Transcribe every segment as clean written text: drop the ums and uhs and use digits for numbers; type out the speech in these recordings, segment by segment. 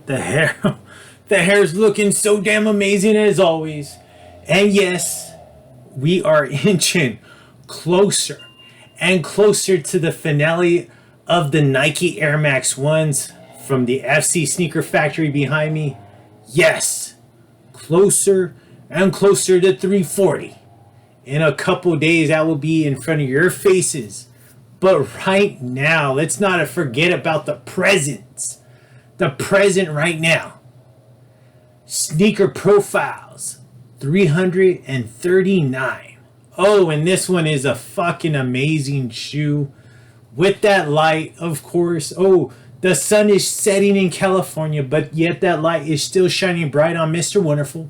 The hair, the hair's looking so damn amazing as always. And yes, we are inching closer and closer to the finale of the Nike Air Max 1s from the FC Sneaker Factory behind me. Yes, closer and closer to 340. In a couple days, that will be in front of your faces. But right now, let's not forget about the presents. The present right now. Sneaker Profiles 339. Oh, and this one is a fucking amazing shoe. With that light, of course. Oh, the sun is setting in California, but yet that light is still shining bright on Mr. Wonderful.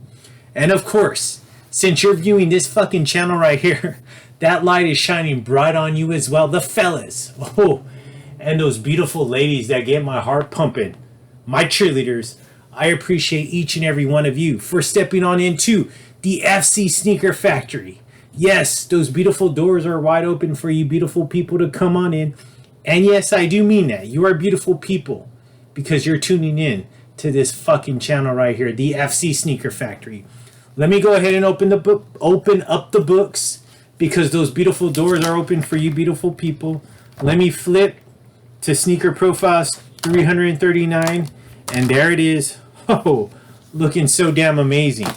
And of course, since you're viewing this fucking channel right here, that light is shining bright on you as well. The fellas. Oh, and those beautiful ladies that get my heart pumping. My cheerleaders. I appreciate each and every one of you for stepping on into the FC Sneaker Factory. Yes, those beautiful doors are wide open for you beautiful people to come on in. And yes, I do mean that. You are beautiful people because you're tuning in to this fucking channel right here, the FC Sneaker Factory. Let me go ahead and open up the books because those beautiful doors are open for you beautiful people. Let me flip to Sneaker Profiles 339 and there it is. Oh, looking so damn amazing.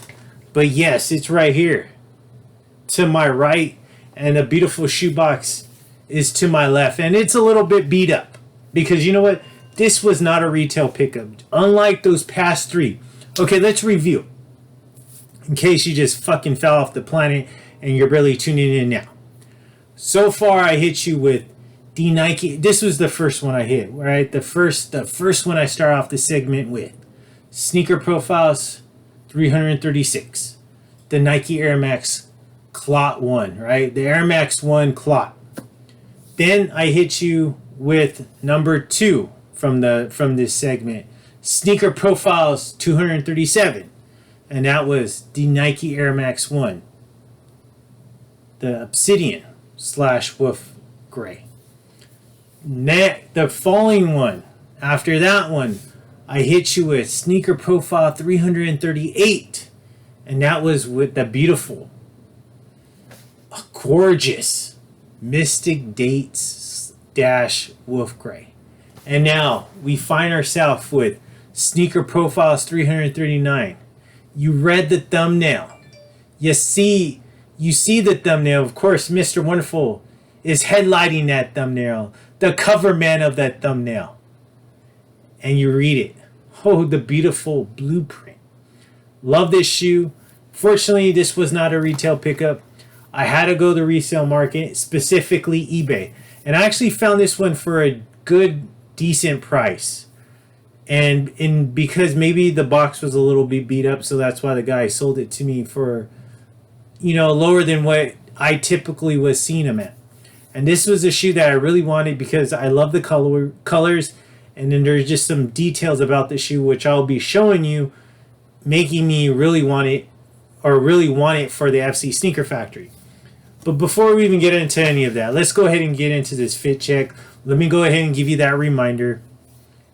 But yes, it's right here to my right and the beautiful shoebox is to my left, and it's a little bit beat up because you know what, this was not a retail pickup unlike those past three. Okay, let's review in case you just fucking fell off the planet and you're barely tuning in now. So far I hit you with the Nike. This was the first one I hit, right? The first one I start off the segment with Sneaker Profiles 336, the Nike Air Max Clot 1, right? The Air Max 1 Clot. Then I hit you with number 2 from this segment, Sneaker Profiles 237, and that was the Nike Air Max 1, the Obsidian / Wolf Gray. The following one, after that one, I hit you with Sneaker Profile 338, and that was with the beautiful, gorgeous Mystic Dates - Wolf Gray. And now we find ourselves with Sneaker Profiles 339. You read the thumbnail. You see the thumbnail. Of course, Mr. Wonderful is headlighting that thumbnail, the cover man of that thumbnail. And you read it. Oh, the beautiful blueprint. Love this shoe. Fortunately, this was not a retail pickup. I had to go to the resale market, specifically eBay. And I actually found this one for a good, decent price. And because maybe the box was a little bit beat up, so that's why the guy sold it to me for, lower than what I typically was seeing them at. And this was a shoe that I really wanted because I love the colors. And then there's just some details about the shoe which I'll be showing you, making me really want it for the FC Sneaker Factory. But before we even get into any of that, let's go ahead and get into this fit check. Let me go ahead and give you that reminder.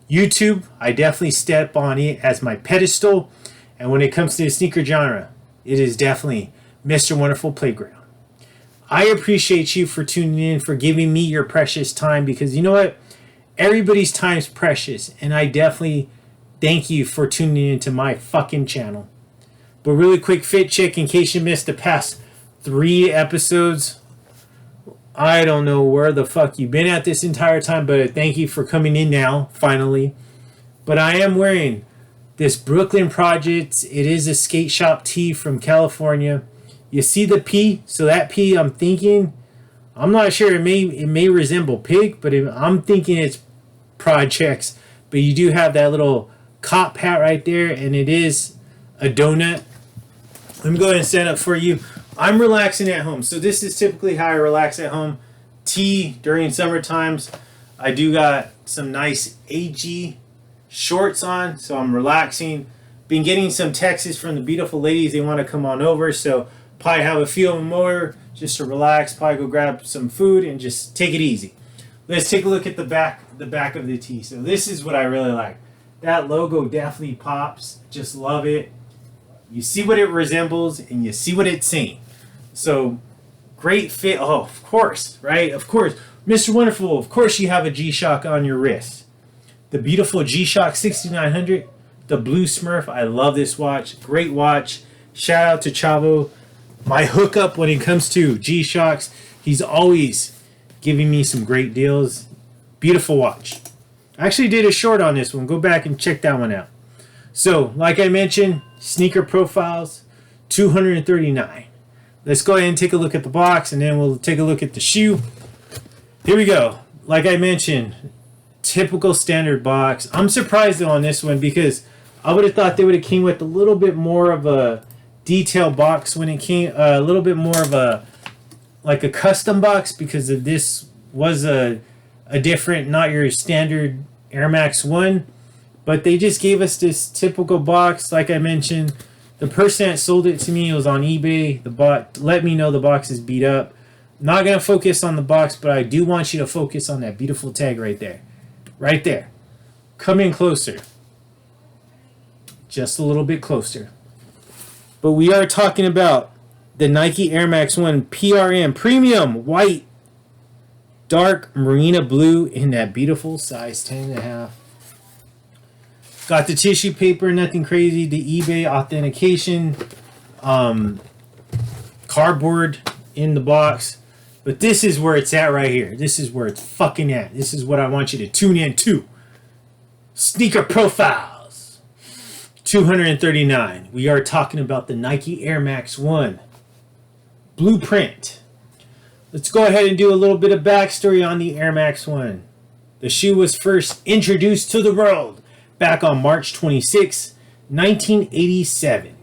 YouTube, I definitely step on it as my pedestal. And when it comes to the sneaker genre, it is definitely Mr. Wonderful Playground. I appreciate you for tuning in, for giving me your precious time, because you know what? Everybody's time's precious, and I definitely thank you for tuning into my fucking channel. But really quick fit check in case you missed the past 3 episodes. I don't know where the fuck you've been at this entire time, but thank you for coming in now, finally. But I am wearing this Brooklyn Project. It is a skate shop tee from California. You see the P? So that P, I'm thinking, I'm not sure, it may resemble pig, but I'm thinking it's projects. But you do have that little cop hat right there, and it is a donut. Let me go ahead and set up for you. I'm relaxing at home. So this is typically how I relax at home. Tea during summer times. I do got some nice AG shorts on, so I'm relaxing. Been getting some texts from the beautiful ladies. They want to come on over, so probably have a few of them over just to relax. Probably go grab some food and just take it easy. Let's take a look at the back of the tee. So this is what I really like. That logo definitely pops. Just love it. You see what it resembles and you see what it's saying. So great fit. Oh, of course, right? Of course. Mr. Wonderful, of course you have a G-Shock on your wrist. The beautiful G-Shock 6900. The blue Smurf. I love this watch. Great watch. Shout out to Chavo. My hookup when it comes to G-Shocks. He's always giving me some great deals. Beautiful watch. I actually did a short on this one. Go back and check that one out. So, like I mentioned, sneaker profiles, $239. Let's go ahead and take a look at the box, and then we'll take a look at the shoe. Here we go. Like I mentioned, typical standard box. I'm surprised though on this one because I would have thought they would have came with a little bit more of a detailed box when it came, a little bit more of a like a custom box, because of this was a different, not your standard Air Max 1, but they just gave us this typical box. Like I mentioned, the person that sold it to me was on eBay. The bot let me know the box is beat up. Not going to focus on the box, but I do want you to focus on that beautiful tag right there. Right there. Come in closer. Just a little bit closer. But we are talking about the Nike Air Max 1 PRM Premium White Dark Marina Blue in that beautiful size 10.5. Got the tissue paper, nothing crazy. The eBay authentication, cardboard in the box. But this is where it's at right here. This is where it's fucking at. This is what I want you to tune in to. Sneaker profiles. $239. We are talking about the Nike Air Max 1 Blueprint. Let's go ahead and do a little bit of backstory on the Air Max 1. The shoe was first introduced to the world back on March 26, 1987.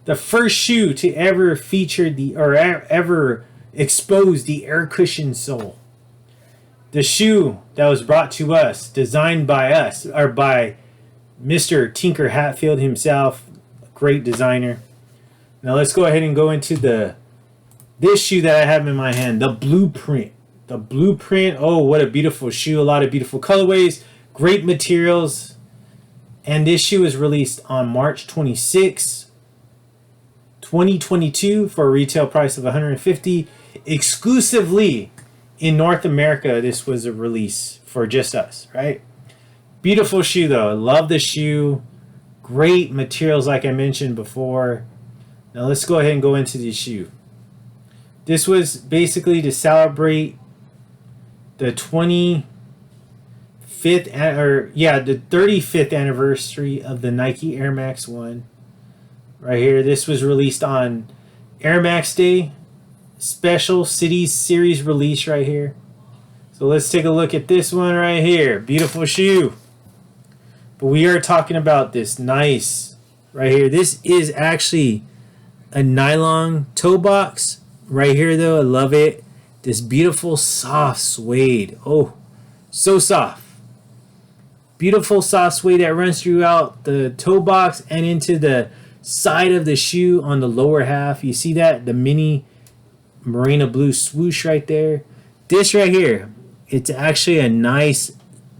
The first shoe to ever feature ever expose the air cushion sole. The shoe that was brought to us, designed by us, or by Mr. Tinker Hatfield himself, a great designer. Now let's go ahead and go into this shoe that I have in my hand, the Blueprint. The Blueprint, oh, what a beautiful shoe. A lot of beautiful colorways, great materials. And this shoe was released on March 26, 2022 for a retail price of $150. Exclusively in North America, this was a release for just us, right? Beautiful shoe though. I love the shoe. Great materials like I mentioned before. Now let's go ahead and go into the shoe. This was basically to celebrate the 35th anniversary of the Nike Air Max 1. Right here. This was released on Air Max Day. Special Cities Series release right here. So let's take a look at this one right here. Beautiful shoe. But we are talking about this nice right here. This is actually a nylon toe box. Right here though, I love it. This beautiful soft suede. Oh, so soft. Beautiful soft suede that runs throughout the toe box and into the side of the shoe on the lower half. You see that? The mini Marina Blue swoosh right there. This right here, it's actually a nice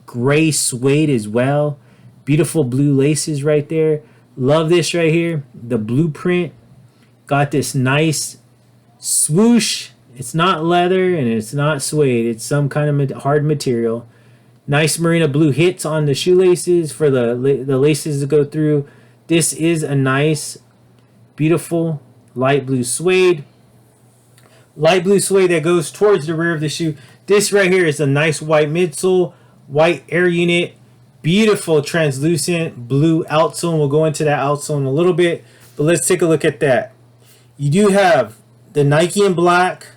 gray suede as well. Beautiful blue laces right there. Love this right here. The Blueprint. Got this nice swoosh. It's not leather and it's not suede. It's some kind of hard material. Nice Marina Blue hits on the shoelaces for the laces to go through. This is a nice, beautiful light blue suede. Light blue suede that goes towards the rear of the shoe. This right here is a nice white midsole, white air unit, beautiful translucent blue outsole. We'll go into that outsole in a little bit, but let's take a look at that. You do have the Nike in black,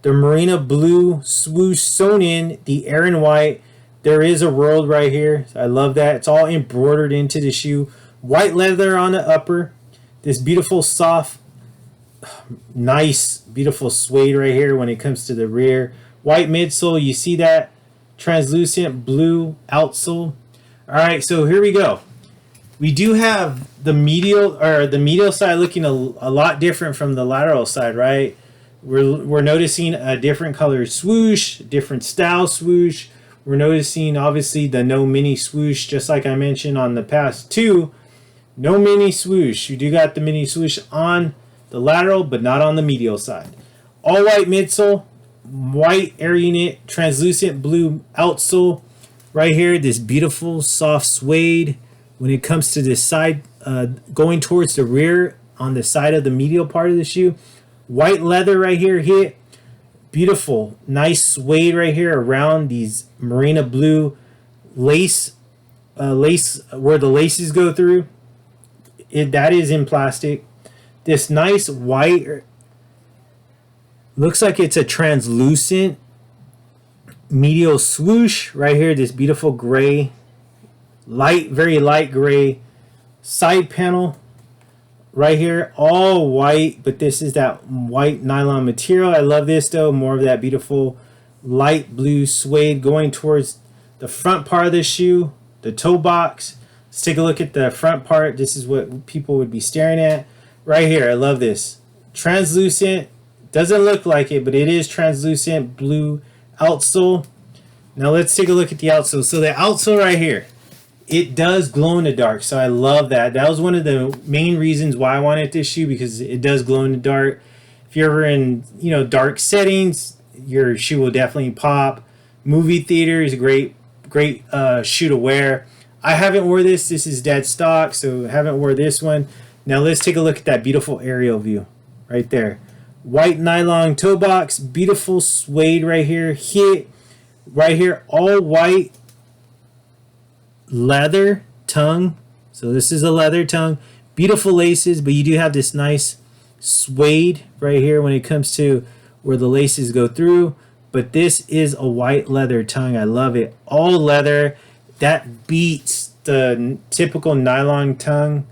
the Marina Blue swoosh sewn in, the air in white. There is a world right here. I love that. It's all embroidered into the shoe. White leather on the upper. This beautiful soft, nice, beautiful suede right here when it comes to the rear. White midsole. You see that? Translucent blue outsole. All right, so here we go. We do have the medial side looking a lot different from the lateral side, right? We're noticing a different color swoosh, different style swoosh. We're noticing obviously the no mini swoosh, just like I mentioned on the past two. No mini swoosh. You do got the mini swoosh on the lateral, but not on the medial side. All white midsole, white air unit, translucent blue outsole. Right here, this beautiful soft suede. When it comes to this side, going towards the rear on the side of the medial part of the shoe. White leather right here hit. Beautiful, nice suede right here around these marina blue lace where the laces go through. That is in plastic. This nice white, looks like it's a translucent medial swoosh right here. This beautiful gray, light, very light gray side panel right here, all white, but this is that white nylon material. I love this though, more of that beautiful light blue suede going towards the front part of the shoe, the toe box. Let's take a look at the front part. This is what people would be staring at right here. I love this. Translucent, doesn't look like it, but it is translucent blue outsole. Now let's take a look at the outsole. So the outsole right here, it does glow in the dark, so I love that. That was one of the main reasons why I wanted this shoe, because it does glow in the dark. If you're ever in, dark settings, your shoe will definitely pop. Movie theater is a great shoe to wear. I haven't wore this. This is dead stock, so I haven't wore this one. Now let's take a look at that beautiful aerial view right there. White nylon toe box, beautiful suede right here. Hit right here, all white leather tongue. So this is a leather tongue. Beautiful laces, but you do have this nice suede right here when it comes to where the laces go through. But this is a white leather tongue. I love it. All leather. That beats the typical nylon tongue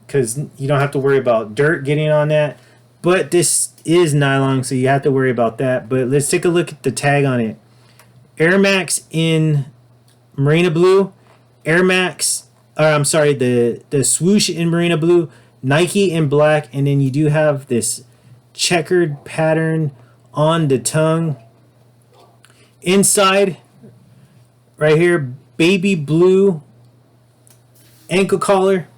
because you don't have to worry about dirt getting on that. But this is nylon, so you have to worry about that. But let's take a look at the tag on it. Air Max in Marina Blue. Air Max, I'm sorry, the swoosh in Marina Blue, Nike in black, and then you do have this checkered pattern on the tongue. Inside, right here, baby blue ankle collar,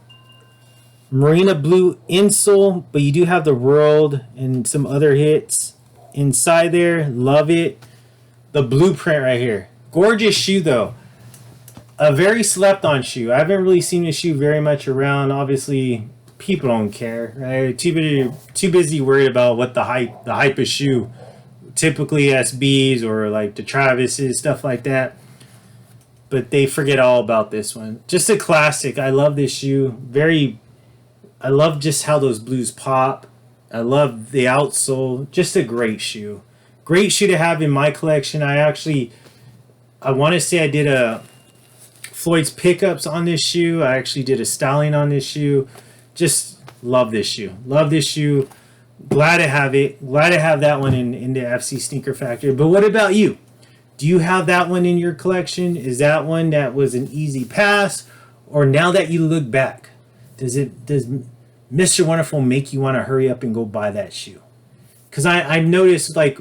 Marina Blue insole, but you do have the World and some other hits inside there. Love it. The blueprint right here. Gorgeous shoe though. A very slept on shoe. I haven't really seen this shoe very much around. Obviously, people don't care, right? Too busy worried about what the hype of shoe. Typically SBs or like the CHAVEZes, stuff like that. But they forget all about this one. Just a classic. I love this shoe. I love just how those blues pop. I love the outsole. Just a great shoe. Great shoe to have in my collection. I want to say I did a FLOYD's pickups on this shoe. I actually did a styling on this shoe. Just love this shoe. Love this shoe. Glad to have it. Glad to have that one in the FC Sneaker Factory. But what about you? Do you have that one in your collection? Is that one that was an easy pass? Or now that you look back, does Mr. Wonderful make you want to hurry up and go buy that shoe? Because I noticed, like,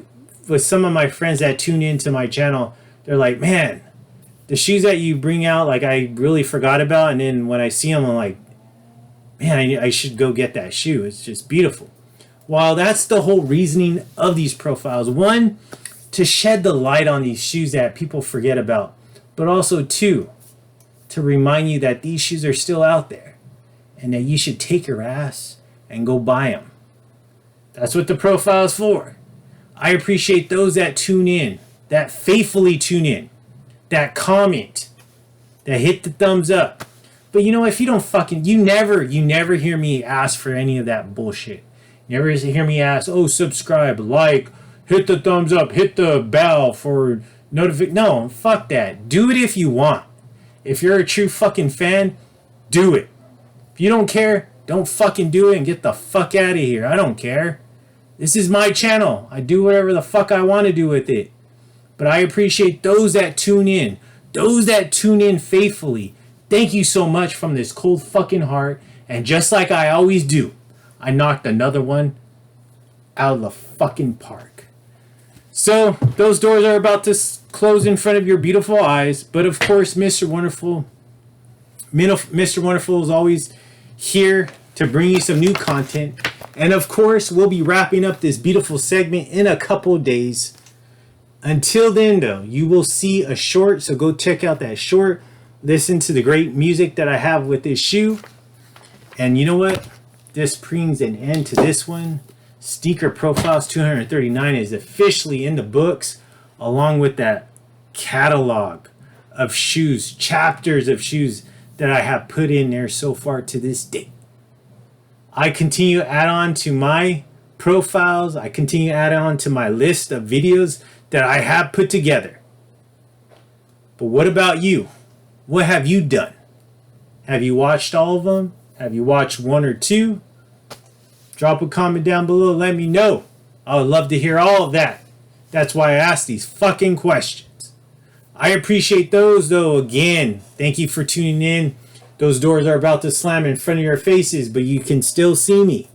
with some of my friends that tune into my channel, they're like, man, the shoes that you bring out, like, I really forgot about. And then when I see them, I'm like, man, I should go get that shoe. It's just beautiful. Well, that's the whole reasoning of these profiles. One, to shed the light on these shoes that people forget about. But also, two, to remind you that these shoes are still out there. And that you should take your ass and go buy them. That's what the profile is for. I appreciate those that tune in, that faithfully tune in, that comment, that hit the thumbs up. But if you don't you never hear me ask for any of that bullshit. You never hear me ask, oh, subscribe, like, hit the thumbs up, hit the bell for notification. No, fuck that. Do it if you want. If you're a true fucking fan, do it. If you don't care, don't fucking do it and get the fuck out of here. I don't care. This is my channel. I do whatever the fuck I want to do with it. But I appreciate those that tune in. Those that tune in faithfully. Thank you so much from this cold fucking heart. And just like I always do, I knocked another one out of the fucking park. So those doors are about to close in front of your beautiful eyes. But of course, Mr. Wonderful is always here to bring you some new content. And of course, we'll be wrapping up this beautiful segment in a couple days. Until then, though, you will see a short. So go check out that short. Listen to the great music that I have with this shoe. And you know what? This brings an end to this one. Sneaker Profiles 239 is officially in the books, along with that catalog of shoes, chapters of shoes that I have put in there so far to this day. I continue to add on to my profiles. I continue to add on to my list of videos that I have put together. But what about you? What have you done? Have you watched all of them? Have you watched one or two? Drop a comment down below. Let me know. I would love to hear all of that. That's why I ask these fucking questions. I appreciate those, though. Again, thank you for tuning in. Those doors are about to slam in front of your faces, but you can still see me.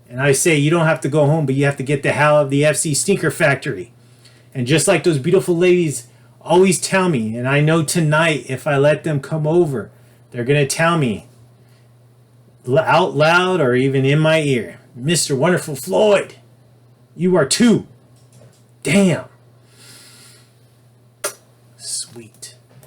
And I say you don't have to go home, but you have to get the hell out of the FC Sneaker Factory. And just like those beautiful ladies always tell me, and I know tonight if I let them come over, they're going to tell me out loud or even in my ear, Mr. Wonderful Floyd, you are too damn sweet.